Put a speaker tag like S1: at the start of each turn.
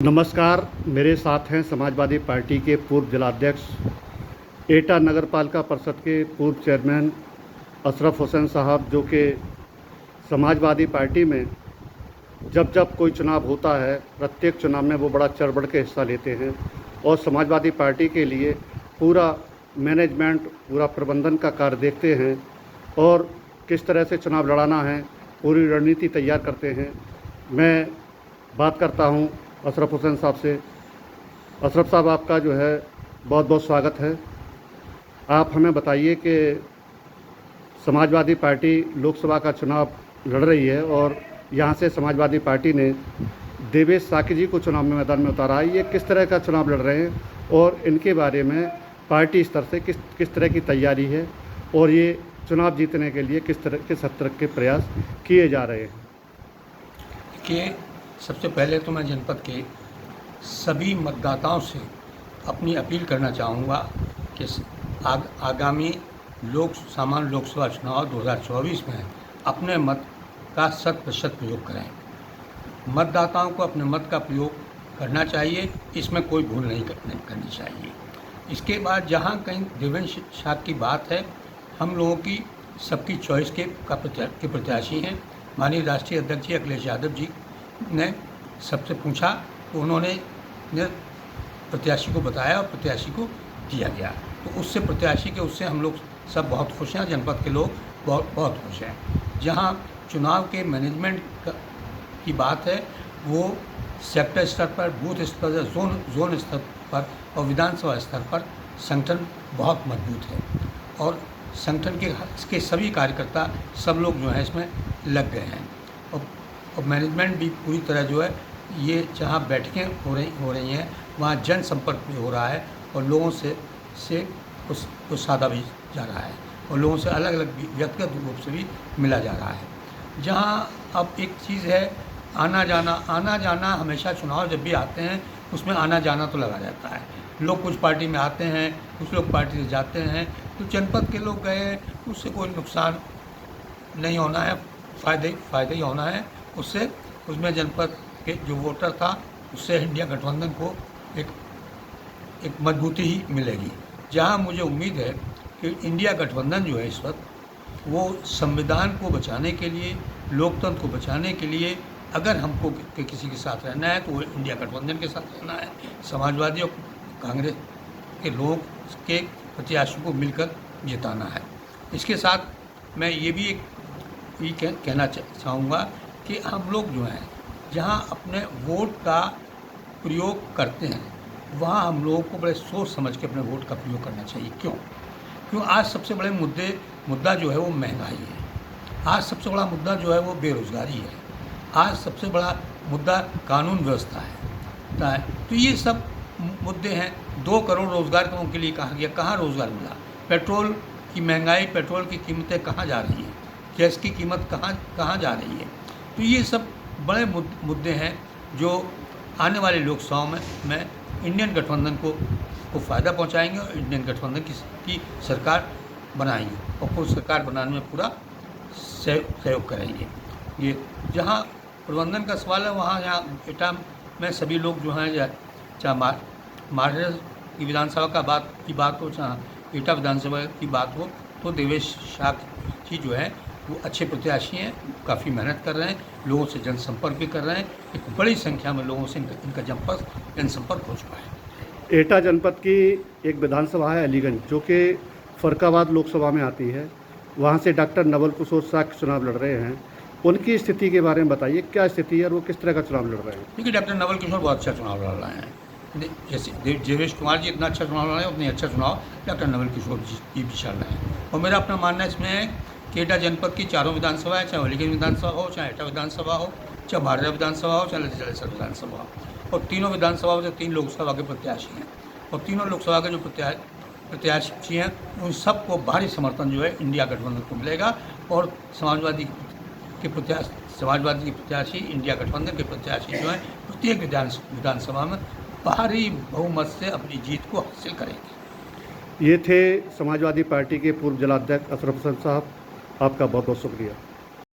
S1: नमस्कार। मेरे साथ हैं समाजवादी पार्टी के पूर्व जिलाध्यक्ष, एटा नगर पालिका परिषद के पूर्व चेयरमैन अशरफ हुसैन साहब, जो कि समाजवादी पार्टी में जब जब कोई चुनाव होता है, प्रत्येक चुनाव में वो बड़ा चढ़ बढ़ के हिस्सा लेते हैं और समाजवादी पार्टी के लिए पूरा मैनेजमेंट, पूरा प्रबंधन का कार्य देखते हैं और किस तरह से चुनाव लड़ाना है, पूरी रणनीति तैयार करते हैं। मैं बात करता हूं अशरफ हुसैन साहब से। अशरफ साहब, आपका जो है बहुत बहुत स्वागत है। आप हमें बताइए कि समाजवादी पार्टी लोकसभा का चुनाव लड़ रही है और यहाँ से समाजवादी पार्टी ने देवेश साकी जी को चुनाव में मैदान में उतारा है। ये किस तरह का चुनाव लड़ रहे हैं और इनके बारे में पार्टी स्तर से किस तरह की तैयारी है और ये चुनाव जीतने के लिए किस तरह के प्रयास किए जा रहे हैं?
S2: कि सबसे पहले तो मैं जनपद के सभी मतदाताओं से अपनी अपील करना चाहूँगा कि आगामी सामान्य लोकसभा चुनाव 2024 में अपने मत का 100% प्रयोग करें। मतदाताओं को अपने मत का प्रयोग करना चाहिए, इसमें कोई भूल नहीं करनी चाहिए। इसके बाद जहाँ कहीं देवेश साहब की बात है, हम लोगों की सबकी चॉइस के प्रत्याशी हैं। माननीय राष्ट्रीय अध्यक्ष जी अखिलेश यादव जी ने सबसे पूछा तो उन्होंने प्रत्याशी को बताया और प्रत्याशी को दिया गया, तो उससे प्रत्याशी के उससे हम लोग सब बहुत खुश हैं। जनपद के लोग बहुत खुश हैं। जहां चुनाव के मैनेजमेंट की बात है, वो सेक्टर स्तर पर, बूथ स्तर पर, जोन स्तर पर और विधानसभा स्तर पर संगठन बहुत मजबूत है और संगठन के सभी कार्यकर्ता सब लोग जो है इसमें लग गए हैं और मैनेजमेंट भी पूरी तरह जो है, ये जहाँ बैठकें हो रही हैं वहाँ जनसंपर्क भी हो रहा है और लोगों से कुछ साधा भी जा रहा है और लोगों से अलग अलग व्यक्तिगत रूप से भी मिला जा रहा है। जहाँ अब एक चीज़ है, आना जाना हमेशा चुनाव जब भी आते हैं उसमें आना जाना तो लगा रहता है। लोग कुछ पार्टी में आते हैं, कुछ लोग पार्टी से जाते हैं, तो जनपद के लोग गए उससे कोई नुकसान नहीं होना है, फ़ायदे ही होना है उससे। उसमें जनपद के जो वोटर था उससे इंडिया गठबंधन को एक मजबूती ही मिलेगी। जहां मुझे उम्मीद है कि इंडिया गठबंधन जो है इस वक्त वो संविधान को बचाने के लिए, लोकतंत्र को बचाने के लिए अगर हमको किसी के साथ रहना है तो वो इंडिया गठबंधन के साथ रहना है। समाजवादी और कांग्रेस के लोग के प्रत्याशियों को मिलकर जिताना है। इसके साथ मैं ये भी कहना चाहूँगा कि हम लोग जो हैं जहाँ अपने वोट का प्रयोग करते हैं वहाँ हम लोगों को बड़े सोच समझ के अपने वोट का प्रयोग करना चाहिए। क्यों आज सबसे बड़े मुद्दा जो है वो महंगाई है। आज सबसे बड़ा मुद्दा जो है वो बेरोज़गारी है। आज सबसे बड़ा मुद्दा कानून व्यवस्था है। तो ये सब मुद्दे हैं। 2 करोड़ रोज़गार के लिए कहा गया, कहाँ रोज़गार मिला? पेट्रोल की महंगाई, पेट्रोल की कीमतें कहाँ जा रही हैं? गैस की कीमत कहाँ जा रही है? तो ये सब बड़े मुद्दे हैं जो आने वाले लोकसभा में इंडियन गठबंधन को फ़ायदा पहुंचाएंगे और इंडियन गठबंधन की सरकार बनाएंगे और खुद सरकार बनाने में पूरा सहयोग करेंगे। ये जहां प्रबंधन का सवाल है वहाँ यहाँ एटा में सभी लोग जो हैं, चाहे महाराष्ट्र की विधानसभा की बात हो, चाहे एटा विधानसभा की बात हो, तो देवेश साकी जो है वो अच्छे प्रत्याशी हैं, काफ़ी मेहनत कर रहे हैं, लोगों से जनसंपर्क भी कर रहे हैं। एक बड़ी संख्या में लोगों से इनका जनसंपर्क हो चुका है।
S1: एटा जनपद की एक विधानसभा है अलीगंज, जो कि फरक्काबाद लोकसभा में आती है। वहाँ से डॉक्टर नवल किशोर साकी चुनाव लड़ रहे हैं। उनकी स्थिति के बारे में बताइए, क्या स्थिति है और वो किस तरह का चुनाव लड़ रहे हैं?
S2: क्योंकि डॉक्टर नवल किशोर बहुत अच्छा चुनाव लड़ रहे हैं। जैसे देवेश कुमार जी इतना अच्छा चुनाव लड़ रहे हैं, उतनी अच्छा चुनाव डॉक्टर नवल किशोर जी भी चल रहे हैं। और मेरा अपना मानना इसमें है कि एटा जनपद की चारों विधानसभा है, चाहे अलीगंज विधानसभा हो, चाहे एटा विधानसभा हो, चाहे महाराजा विधानसभा हो, चाहे जलेसर विधानसभा हो, और तीनों विधानसभाओं से 3 लोकसभा के प्रत्याशी हैं और तीनों लोकसभा के जो प्रत्याशी हैं उन सबको भारी समर्थन जो है इंडिया गठबंधन को मिलेगा और समाजवादी के प्रत्याशी, इंडिया गठबंधन के प्रत्याशी जो हैं प्रत्येक विधानसभा में भारी बहुमत से अपनी जीत को हासिल करेंगे।
S1: ये थे समाजवादी पार्टी के पूर्व जिलाध्यक्ष अशरफ हुसैन साहब। आपका बहुत बहुत शुक्रिया।